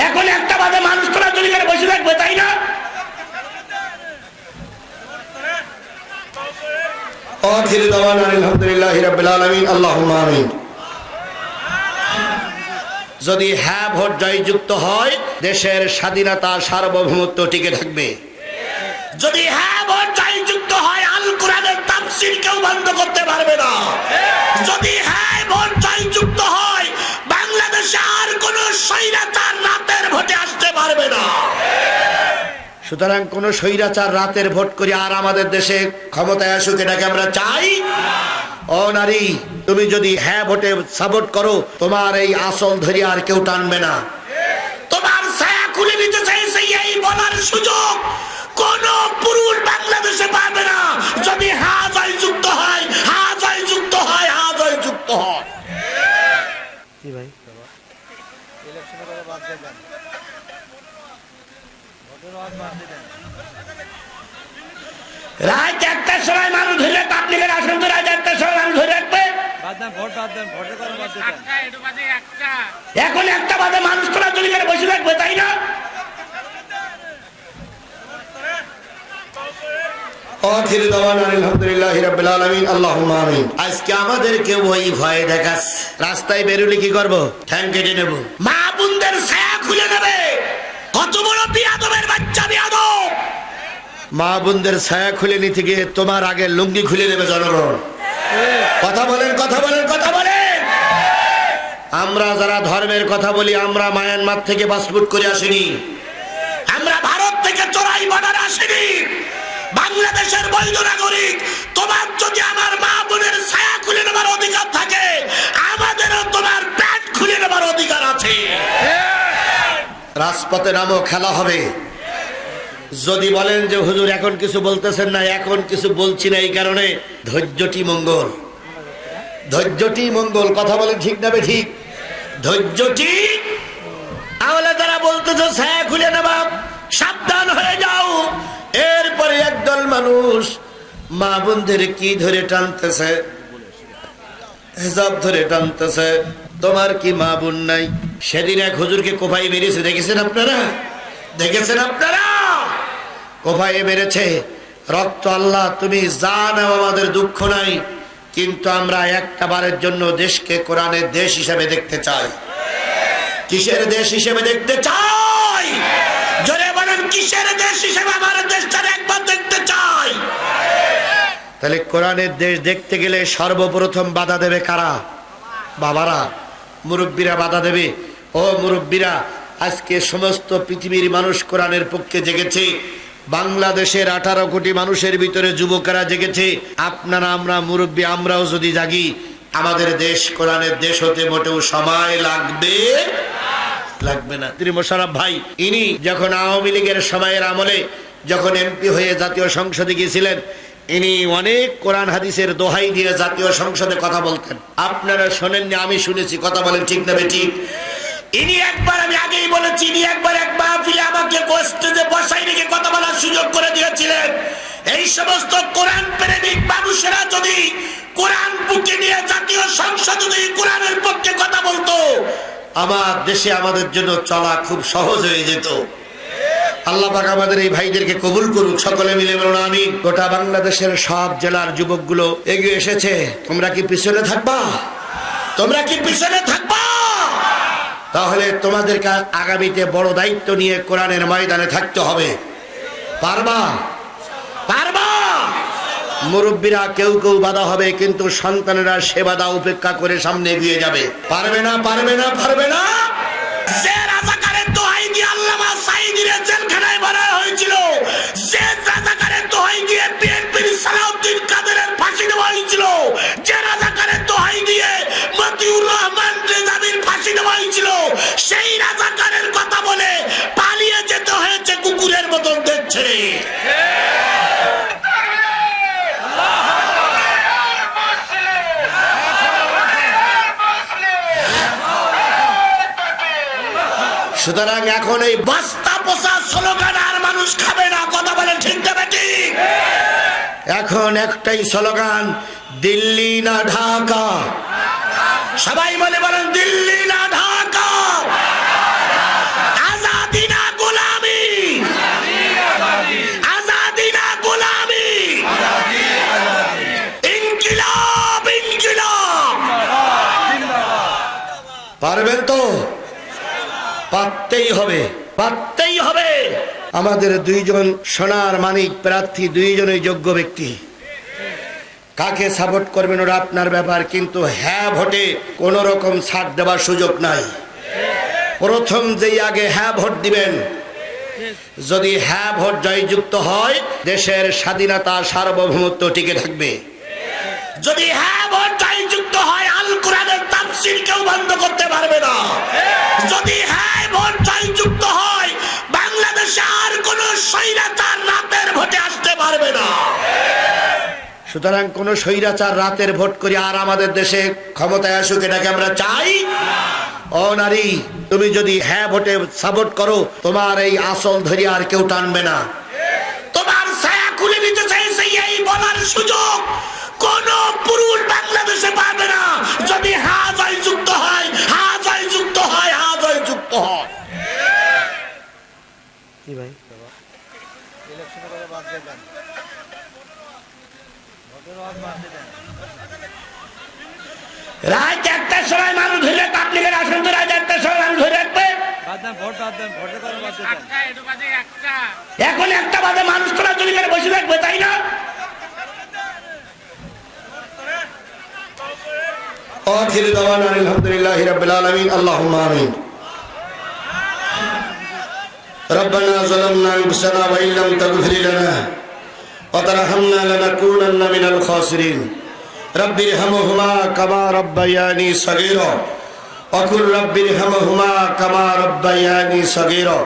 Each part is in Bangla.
এখন একটা বাদে মানুষ তোরা তৈরি করে বসে থাকবে, তাই না? আখিরু দাওয়ানা আলহামদুলিল্লাহি রাব্বিল আলামিন, আল্লাহুম্মা আমিন। যদি হ্যাঁ ভোট জয়যুক্ত হয়, দেশের স্বাধীনতা সার্বভৌমত্ব টিকে থাকবে। যদি হ্যাঁ ভোট জয়যুক্ত হয়, আল কোরআনের তাফসীর কেউ বন্ধ করতে পারবে না। যদি হ্যাঁ ভোট জয়যুক্ত হয়, বাংলাদেশে আর কোন স্বৈরাচার রাতের ভোটে আসতে পারবে না। সুতরাং কোন স্বৈরাচার রাতের ভোট করে আর আমাদের দেশে ক্ষমতায় আসুক, এটাকে আমরা চাই। ও নারী, তুমি যদি হ্যাঁ ভোটে সাপোর্ট করো, তোমার এই আসল ধরে আর কেউ টানবে না। তোমার ছায়া খুলে নিতে চাইছে এই বলার সুযোগ কোন পুরুষ বাংলাদেশে পাবে না। যদি হ্যাঁ জয়যুক্ত হয়, হ্যাঁ জয়যুক্ত হয়, হ্যাঁ জয়যুক্ত হয়। কি ভাই ইলেকশনের কথা বাদ দেন, ভোটের বাদ দেন। রাত 1টার সময় মানুষ ধরে তাবলীগের আসন ধরে, রাত 1টার সময় মানুষ ধরে রাখবে। এখন একটা বাদে মানুষ তোরা তৈরি করে বসে থাকবে, তাই না? আখিরু দাওয়ানা আলহামদুলিল্লাহি রাব্বিল আলামিন, আল্লাহুম্মা আমিন। আজকে আমাদেরকে ওই ভয় দেখাস, রাস্তায় বেরোলে কি করব? ঠ্যাং কেটে নেব। মা বোনদের ছায়া খুলে নেবে। কত বড় বিয়াদবের বাচ্চা বিয়াদব! মা বোনদের ছায়া খুলে নিতে গিয়ে তোমার আগে লুঙ্গি খুলে নেবে জনগণ। কথা বলেন, কথা বলেন, কথা বলেন। আমরা যারা ধর্মের কথা বলি, আমরা মায়ানমার থেকে পাসপোর্ট করে আসিনি, আমরা ভারত থেকে চোরাই বর্ডার আসিনি, বাংলাদেশের বৈধ নাগরিক। তোমার যদি আমার মা বোনের ছায়া খুলে নেবার অধিকার থাকে, আমাদেরও তোমার পেট খুলে নেবার অধিকার আছে। রাজপথে নামও খেলা হবে। যদি বলেন যে হুজুর এখন কিছু বলতেছেন না, এখন কিছু বলছি না, এই কারণে ধৈর্যটি মঙ্গল, ধৈর্যটি মঙ্গল। কথা বলেন ঠিক না ঠিক? ধৈর্যটি। তাহলে তারা বলতেছে ছায়া খুলে নেবা, সাবধান হয়ে যাও। এরপরে একদল মানুষ মা বোনদের কি ধরে টানতেছে, হিজাব ধরে টানতেছে। তোমার কি মা বোন নাই? সেদিন এক হুজুরকে কোপাই মেরেছে, দেখেছেন আপনারা? দেখেছেন আপনারা? কোপাই মেরেছে, রক্ত। আল্লাহ তুমি জানাও, আমাদের দুঃখ নাই, কিন্তু আমরা একটা বারের জন্য দেশকে কোরআনের দেশ হিসেবে দেখতে চাই। কিসের দেশ হিসেবে দেখতে চাই? জোরে বলেন, কিসের দেশ হিসেবে আমার দেশটার একবার দেখতে চাই? তাহলে কোরআনের দেশ দেখতে গেলে সর্বপ্রথম বাধা দেবে কারা? বাবারা, মুরব্বীরা বাধা দেবে। ও মুরব্বীরা, আজকে সমস্ত পৃথিবীর মানুষ কোরআনের পক্ষে জেগেছে। বাংলাদেশের 18 কোটি মানুষের ভিতরে যুবকেরা জেগেছে। আপনারা, আমরা মুরব্বী, আমরাও যদি জাগি, আমাদের দেশ কোরআনের দেশ হতে মোটেও সময় লাগবে না। তিনি মোশাররফ ভাই, ইনি যখন আওয়ামী লীগের সময়ের আমলে যখন এমপি হয়ে জাতীয় সংসদে গিয়েছিলেন, ইনি অনেক কোরআন হাদিসের দোহাই দিয়ে জাতীয় সংসদে কথা বলতেন। আপনারা শোনেননি, আমি শুনেছি। কথা বলেন ঠিক না ঠিক? ইনি একবার, আমি আগেই বলেছি, ইনি একবার এক মাহফিলে আমাকে স্টেজে বসাই রেখে কথা বলার সুযোগ করে দিয়েছিলেন। এই সমস্ত কোরআন প্রেমিক মানুষেরা যদি কোরআন বুকে নিয়ে জাতীয় সংসদে যদি কোরআনের পক্ষে কথা বলতো, আমার দেশে আমাদের জন্য চলা খুব সহজ হয়ে যেত। আল্লাহ পাক আমাদের এই ভাইদেরকে কবুল করুক, সকলে মিলে বলুন আমিন। গোটা বাংলাদেশের সব জেলার যুবকগুলো এগিয়ে এসেছে। তোমরা কি পিছনে থাকবা? তোমরা কি পিছনে থাকবা? তাহলে তোমাদেরকে আগামীতে বড় দায়িত্ব নিয়ে কোরআনের ময়দানে থাকতে হবে। পারবা? পারবা? মুরব্বীরা কেউ কেউ বাধা হবে, কিন্তু সন্তানেরা সে বাধা উপেক্ষা করে সামনে এগিয়ে যাবে। পারবে না? পারবে না? পারবে না? যে রাজাকারের দোহাই দিয়ে আল্লামা সাঈদীর জেলখানায় ভরা হয়েছিল, যে রাজাকারের দোহাই দিয়ে বিএনপির সালাউদ্দিন কাদেরের ফাঁসি দেওয়া হয়েছিল, যে রাজাকারের দোহাই দিয়ে মতিউর রহমান রেজাবির ফাঁসি দেওয়া হয়েছিল, সেই রাজাকারের কথা বলে পালিয়ে যেতে হয়েছে কুকুরের মতন দেখছে। সুতরাং এখন এই বস্তা পোষা স্লোগান আর মানুষ খাবে না। কথা বলেন ঠিক না ঠিক? এখন একটাই স্লোগান, দিল্লি না ঢাকা। সবাই বলে বলেন পারবেন তো? পারতেই হবে, পারতেই হবে। আমাদের দুইজন সোনার মানিক প্রার্থী, দুইজনই যোগ্য ব্যক্তি। কাকে সাপোর্ট করবেন ওরা আপনার ব্যাপার, কিন্তু হ্যাঁ ভোটে কোন রকম ছাড় দেওয়ার সুযোগ নাই। প্রথম যেই আগে হ্যাঁ ভোট দিবেন, যদি হ্যাঁ ভোট জয়যুক্ত হয় দেশের স্বাধীনতা সার্বভৌমত্ব টিকে থাকবে। যদি হ্যাঁ ভোট জয়যুক্ত হয় আল কোরআনের তাফসীর কেউ বন্ধ করতে পারবে না। যদি হ্যাঁ ভোট জয়যুক্ত হয় বাংলাদেশে আর কোন স্বৈরাচার রাতের ভোটে আসতে পারবে না। সুতরাং কোন স্বৈরাচার রাতের ভোট করে আর আমাদের দেশে ক্ষমতায় আসুক, এটাকে আমরা চাই। ও নারী, তুমি যদি হ্যাঁ ভোটে সাপোর্ট করো তোমার এই আসল ধরে আর কেউ টানবে না। তোমার ছায়া খুলে নিতে চাইছে এই বলার সুযোগ কোন পুরুষ বাংলাদেশে পাবে না। যদি হ্যাঁ জয়যুক্ত হয়, হ্যাঁ জয়যুক্ত হয়, হ্যাঁ জয়যুক্ত হয়। কি ভাই রাত 1টার সময় মানুষ ধরে পাবলিকের আসন তো রাত 1টার সময় মানুষ ধরে রাখবে। এখন 1টা বাজে মানুষ তোরা চলে গেলে বসে থাকবে, তাই না? আখির দাওয়ানা আলহামদুলিল্লাহি রাব্বিল আলামিন। আল্লাহুম্মা আমিন। রব্বানা যালামনা আনফুসানা ওয়া ইল্লাম তাগফির লানা ওয়া তারহামনা লানাকুনান্না মিনাল খাসিরিন। রব্বিরহামহুমা কামা রাব্বায়ানি সগীরা ওয়া কুল রব্বিরহামহুমা কামা রাব্বায়ানি সগীরা।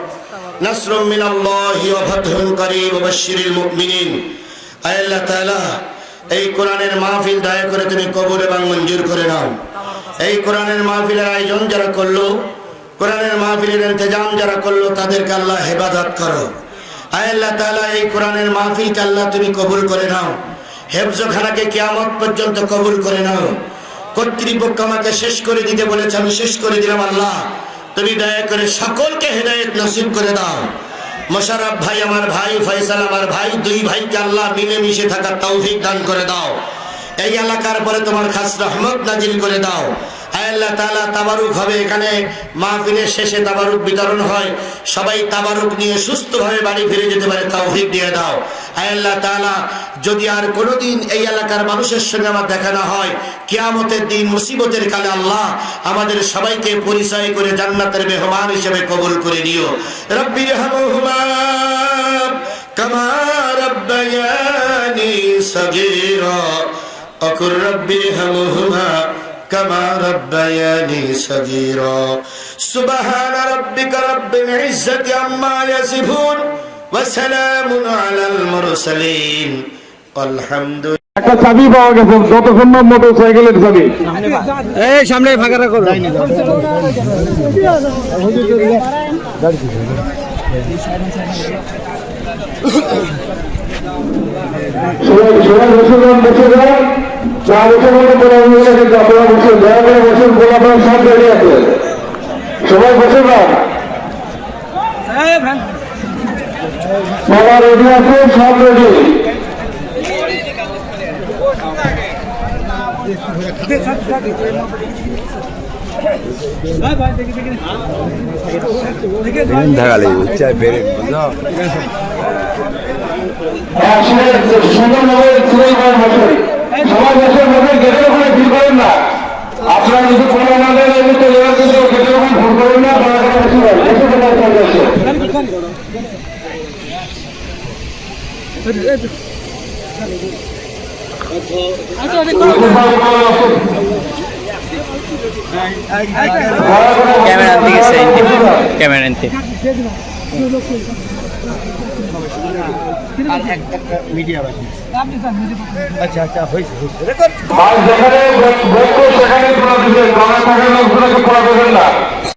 নাসরুম মিনাল্লাহি ওয়া ফাতহুন করিব ওয়া বাশশিরিল মুমিনিন। আয় আল্লাহ তাআলা, এই কোরআনের মাহফিল দয়া করে তুমি কবুল এবং মঞ্জুর করে নাও। এই কোরআনের মাহফিলের আয়োজন যারা করলো, কোরআনের মাহফিলের ইন্তজাম যারা করলো, তাদেরকে আল্লাহ হেফাজত করো। আয় আল্লাহ তাআলা, এই কোরআনের মাহফিলকে আল্লাহ তুমি কবুল করে নাও। হেফজখানাকে কিয়ামত পর্যন্ত কবুল করে নাও। কর্তৃপক্ষ আমাকে শেষ করে দিতে বলেছে, আমি শেষ করে দিলাম। আল্লাহ তুমি দয়া করে সকলকে হেদায়েত নসিব করে দাও। মোশাররফ ভাই আমার ভাই, ফয়সাল আমার ভাই, দুই ভাইকে আল্লাহ মিলেমিশে থাকার তৌফিক দান করে দাও। এই এলাকার পরে তোমার খাস রহমত নাজিল করে দাও। আয় আল্লাহ তাআলা, তাবারুক হবে এখানে, মাহফিলের শেষে তাবারুক বিতরণ হয়, সবাই তাবারুক নিয়ে সুস্থভাবে বাড়ি ফিরে যেতে পারে তৌফিক দিয়ে দাও। আয় আল্লাহ তাআলা, যদি আর কোনোদিন এই এলাকার মানুষের সঙ্গে আমার দেখা না হয়, কিয়ামতের দিন মুসিবতের কালে আল্লাহ আমাদের সবাইকে পরিচয় করে জান্নাতের মেহমান হিসেবে কবুল করে নিও। রব্বিরহামহুমা কামা রাব্বায়ানি সগীরা ওয়া কুর রব্বিরহামহুমা কামা রাব্বায়ানি সগীরা। সুবহানা রাব্বিকা রাব্বিল ইজ্জাতি আম্মা ইয়াসিফুন ওয়া সালামুন আলাল মুরসালিন আলহামদুলিল্লাহ। একটা চাবি পাওয়া গেছে, যতক্ষণ না মোটরসাইকেলের চাবি। এই সামনে ফাঁকা রাখো। সবাই বসে যান, সবাই রেডি আছে, সব রেডি। আপনারা যদি কোনো না দেন গেটের ওখানে ভোট করেন না, ক্যামেরা আনতে মিডিয়া আচ্ছা আচ্ছা হয়েছে যেখানে সেখানে লোকগুলোকে পড়া দেবেন না।